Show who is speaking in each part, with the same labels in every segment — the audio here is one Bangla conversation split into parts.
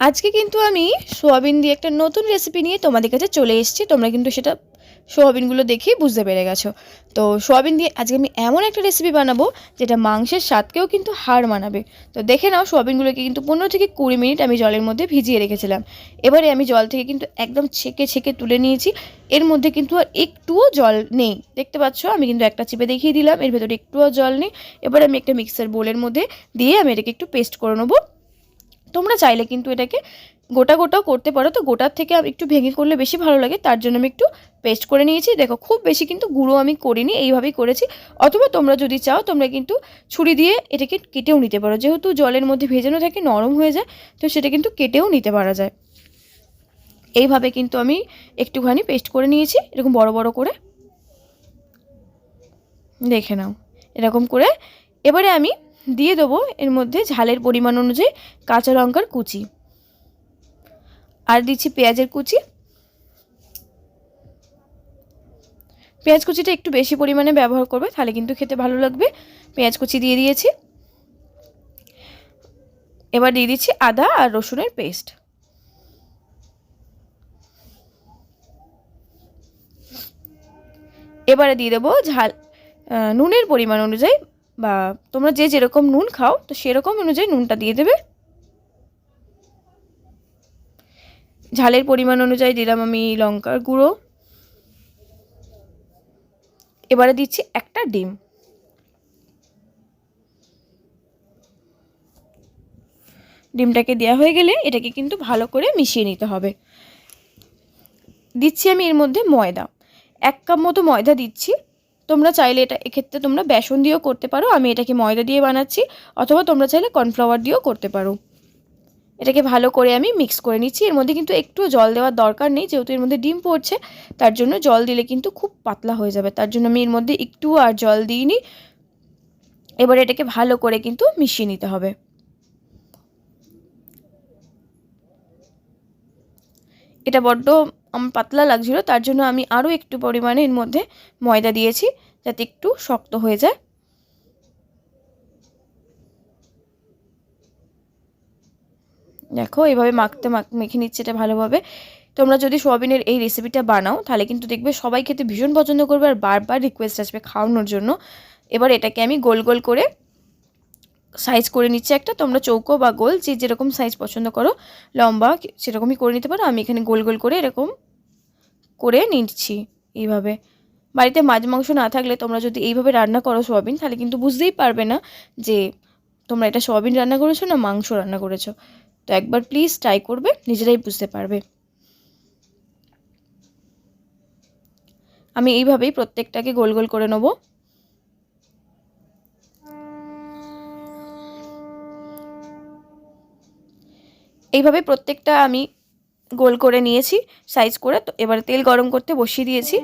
Speaker 1: আজকে কিন্তু আমি সোয়াবিন দিয়ে একটা নতুন রেসিপি নিয়ে তোমাদের কাছে চলে এসেছি। তোমরা কিন্তু সেটা সোয়াবিনগুলো দেখেই বুঝতে পেরে গেছো। তো সোয়াবিন দিয়ে আজকে আমি এমন একটা রেসিপি বানাবো যেটা মাংসের স্বাদকেও কিন্তু হার মানাবে। তো দেখে নাও, সোয়াবিনগুলোকে কিন্তু 15 থেকে 20 মিনিট আমি জলের মধ্যে ভিজিয়ে রেখেছিলাম। এবারে আমি জল থেকে কিন্তু একদম ছেঁকে ছেঁকে তুলে নিয়েছি। এর মধ্যে কিন্তু আর একটুও জল নেই, দেখতে পাচ্ছ আমি কিন্তু একটা চিপে দেখিয়ে দিলাম, এর ভেতরে একটুও জল নেই। এবার আমি একটা মিক্সার বোলের মধ্যে দিয়ে আমি এটাকে একটু পেস্ট করে নেবো। তোমরা চাইলে কিন্তু এটাকে গোটা গোটাও করতে পারো, তো গোটার থেকে একটু ভেঙে করলে বেশি ভালো লাগে, তার জন্য আমি একটু পেস্ট করে নিয়েছি। দেখো, খুব বেশি কিন্তু গুঁড়ো আমি করিনি, এইভাবেই করেছি। অথবা তোমরা যদি চাও তোমরা কিন্তু ছুরি দিয়ে এটাকে কেটেও নিতে পারো, যেহেতু জলের মধ্যে ভেজানো থাকে নরম হয়ে যায়, তো সেটা কিন্তু কেটেও নিতে পারা যায়। এইভাবে কিন্তু আমি একটুখানি পেস্ট করে নিয়েছি, এরকম বড় বড় করে, দেখে নাও এরকম করে। এবারে আমি দিয়ে দেবো এর মধ্যে ঝালের পরিমাণ অনুযায়ী কাঁচা লঙ্কার কুচি, আর দিচ্ছি পেঁয়াজের কুচি। পেঁয়াজ কুচিটা একটু বেশি পরিমাণে ব্যবহার করবে, তাহলে কিন্তু খেতে ভালো লাগবে। পেঁয়াজ কুচি দিয়ে দিয়েছি। এবার দিয়ে দিচ্ছি আদা আর রসুনের পেস্ট। এবারে দিয়ে দেবো নুনের পরিমাণ অনুযায়ী, বা তোমরা যে যেরকম নুন খাও তো সেরকম অনুযায়ী নুনটা দিয়ে দেবে। ঝালের পরিমাণ অনুযায়ী দিলাম আমি লঙ্কার গুঁড়ো। এবারে দিচ্ছি একটা ডিম। ডিমটাকে দেওয়া হয়ে গেলে এটাকে কিন্তু ভালো করে মিশিয়ে নিতে হবে। দিচ্ছি আমি এর মধ্যে ময়দা, 1 কাপ মতো ময়দা দিচ্ছি। তোমরা চাইলে এটা এক্ষেত্রে তোমরা বেসন দিয়েও করতে পারো, আমি এটাকে ময়দা দিয়ে বানাচ্ছি। অথবা তোমরা চাইলে কর্নফ্লাওয়ার দিয়েও করতে পারো। এটাকে ভালো করে আমি মিক্স করে নিচ্ছি। এর মধ্যে কিন্তু একটু জল দেওয়ার দরকার নেই, যেহেতু এর মধ্যে ডিম পড়ছে, তার জন্য জল দিলে কিন্তু খুব পাতলা হয়ে যাবে, তার জন্য আমি এর মধ্যে একটু আর জল দিইনি। এবার এটাকে ভালো করে কিন্তু মিশিয়ে নিতে হবে। এটা বড্ড আমার পাতলা লাগছিল, তার জন্য আমি আরও একটু পরিমাণে এর মধ্যে ময়দা দিয়েছি, যাতে একটু শক্ত হয়ে যায়। দেখো এইভাবে মেখে নিচ্ছে এটা ভালোভাবে। তোমরা যদি সোয়াবিনের এই রেসিপিটা বানাও তাহলে কিন্তু দেখবে সবাই খেতে ভীষণ পছন্দ করবে, আর বারবার রিকোয়েস্ট আসবে খাওয়ানোর জন্য। এবার এটাকে আমি গোল গোল করে সাইজ করে নিচ্ছি একটা। তোমরা চৌকো বা গোল যে যেরকম সাইজ পছন্দ করো, লম্বা সেরকমই করে নিতে পারো। আমি এখানে গোল গোল করে এরকম করে নিচ্ছি এইভাবে। বাড়িতে মাছ মাংস না থাকলে তোমরা যদি এইভাবে রান্না করো সোয়াবিন, তাহলে কিন্তু বুঝতেই পারবে না যে তোমরা এটা সোয়াবিন রান্না করেছো না মাংস রান্না করেছো। তো একবার প্লিজ ট্রাই করবে, নিজেরাই বুঝতে পারবে। আমি এইভাবেই প্রত্যেকটাকে গোল গোল করে নেব। এইভাবে প্রত্যেকটা আমি গোল করে নিয়েছি সাইজ করে। তো এবারে তেল গরম করতে বসিয়ে দিয়েছি।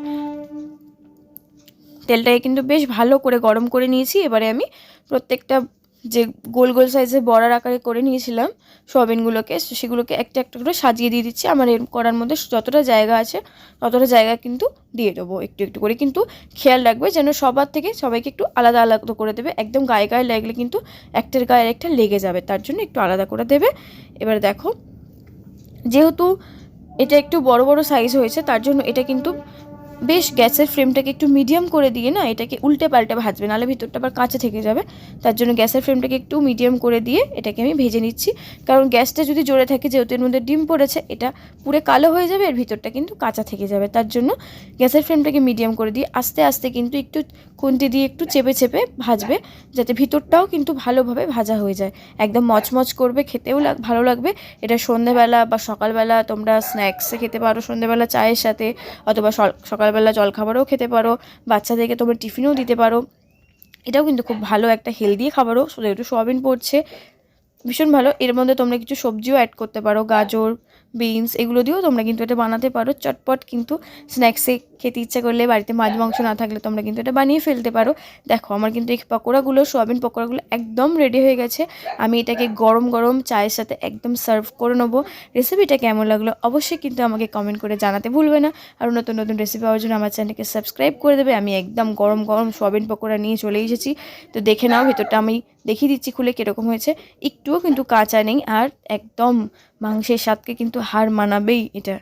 Speaker 1: তেলটাকে কিন্তু বেশ ভালো করে গরম করে নিয়েছি। এবারে আমি প্রত্যেকটা যে গোল গোল সাইজের বড়ার আকারে করে নিয়েছিলাম সোয়াবিনগুলোকে, সেগুলোকে একটা একটা করে সাজিয়ে দিয়ে দিচ্ছি। আমার এর করার মধ্যে যতটা জায়গা আছে ততটা জায়গা কিন্তু দিয়ে দেবো একটু একটু করে। কিন্তু খেয়াল রাখবে যেন সবার থেকে সবাইকে একটু আলাদা আলাদা করে দেবে, একদম গায়ে গায়ে লাগলে কিন্তু একটার গায়ে একটা লেগে যাবে, তার জন্য একটু আলাদা করে দেবে। এবার দেখো, যেহেতু এটা একটু বড় বড় সাইজ হয়েছে, তার জন্য এটা কিন্তু বেশ গ্যাসের ফ্লেমটাকে একটু মিডিয়াম করে দিয়ে না এটাকে উল্টে পাল্টে ভাজবে, নাহলে ভিতরটা আবার কাঁচা থেকে যাবে। তার জন্য গ্যাসের ফ্লেমটাকে একটু মিডিয়াম করে দিয়ে এটাকে আমি ভেজে নিচ্ছি। কারণ গ্যাসটা যদি জোরে থাকে, যেহেতু এর মধ্যে ডিম পড়েছে, এটা পুরো কালো হয়ে যাবে, এর ভিতরটা কিন্তু কাঁচা থেকে যাবে। তার জন্য গ্যাসের ফ্লেমটাকে মিডিয়াম করে দিয়ে আস্তে আস্তে কিন্তু একটু খুন্তি দিয়ে একটু চেপে চেপে ভাজবে, যাতে ভিতরটাও কিন্তু ভালোভাবে ভাজা হয়ে যায়। একদম মচমচ করবে, খেতেও ভালো লাগবে। এটা সন্ধ্যেবেলা বা সকালবেলা তোমরা স্ন্যাক্সে খেতে পারো, সন্ধ্যেবেলা চায়ের সাথে, অথবা সকালবেলা জলখাবারও খেতে পারো, বাচ্চাদেরকে তোমরা টিফিনেও দিতে পারো। এটাও কিন্তু খুব ভালো একটা হেলদি খাবারও, যেহেতু সোয়াবিন পড়ছে, ভীষণ ভালো। এর মধ্যে তোমরা কিছু সবজিও অ্যাড করতে পারো, গাজর, বিনস, এগুলো দিয়েও তোমরা কিন্তু এটা বানাতে পারো। চটপট কিন্তু স্ন্যাক্সে খেতে ইচ্ছা করলে বাড়িতে মাছ মাংস না থাকলে তোমরা কিন্তু এটা বানিয়ে ফেলতে পারো। দেখো আমার কিন্তু এই পকোড়াগুলো, সোয়াবিন পকোড়াগুলো একদম রেডি হয়ে গেছে। আমি এটাকে গরম গরম চায়ের সাথে একদম সার্ভ করে নেবো। রেসিপিটা কেমন লাগলো অবশ্যই কিন্তু আমাকে কমেন্ট করে জানাতে ভুলবে না। আর নতুন নতুন রেসিপি পাওয়ার জন্য আমার চ্যানেলকে সাবস্ক্রাইব করে দেবে। আমি একদম গরম গরম সোয়াবিন পকোড়া নিয়ে চলে এসেছি। তো দেখে নাও, ভেতরটা আমি দেখিয়ে দিচ্ছি খুলে কীরকম হয়েছে। একটুও কিন্তু কাঁচা নেই, আর একদম মাংসের স্বাদকে কিন্তু হার মানাবেই এটা।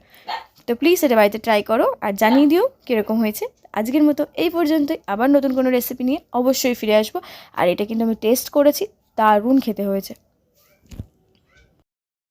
Speaker 1: তো প্লিজ এটা বাড়িতে ট্রাই করো আর জানিয়ে দিও কীরকম হয়েছে। আজকের মতো এই পর্যন্তই, আবার নতুন কোনো রেসিপি নিয়ে অবশ্যই ফিরে আসবো। আর এটা কিন্তু আমি টেস্ট করেছি, দারুণ খেতে হয়েছে।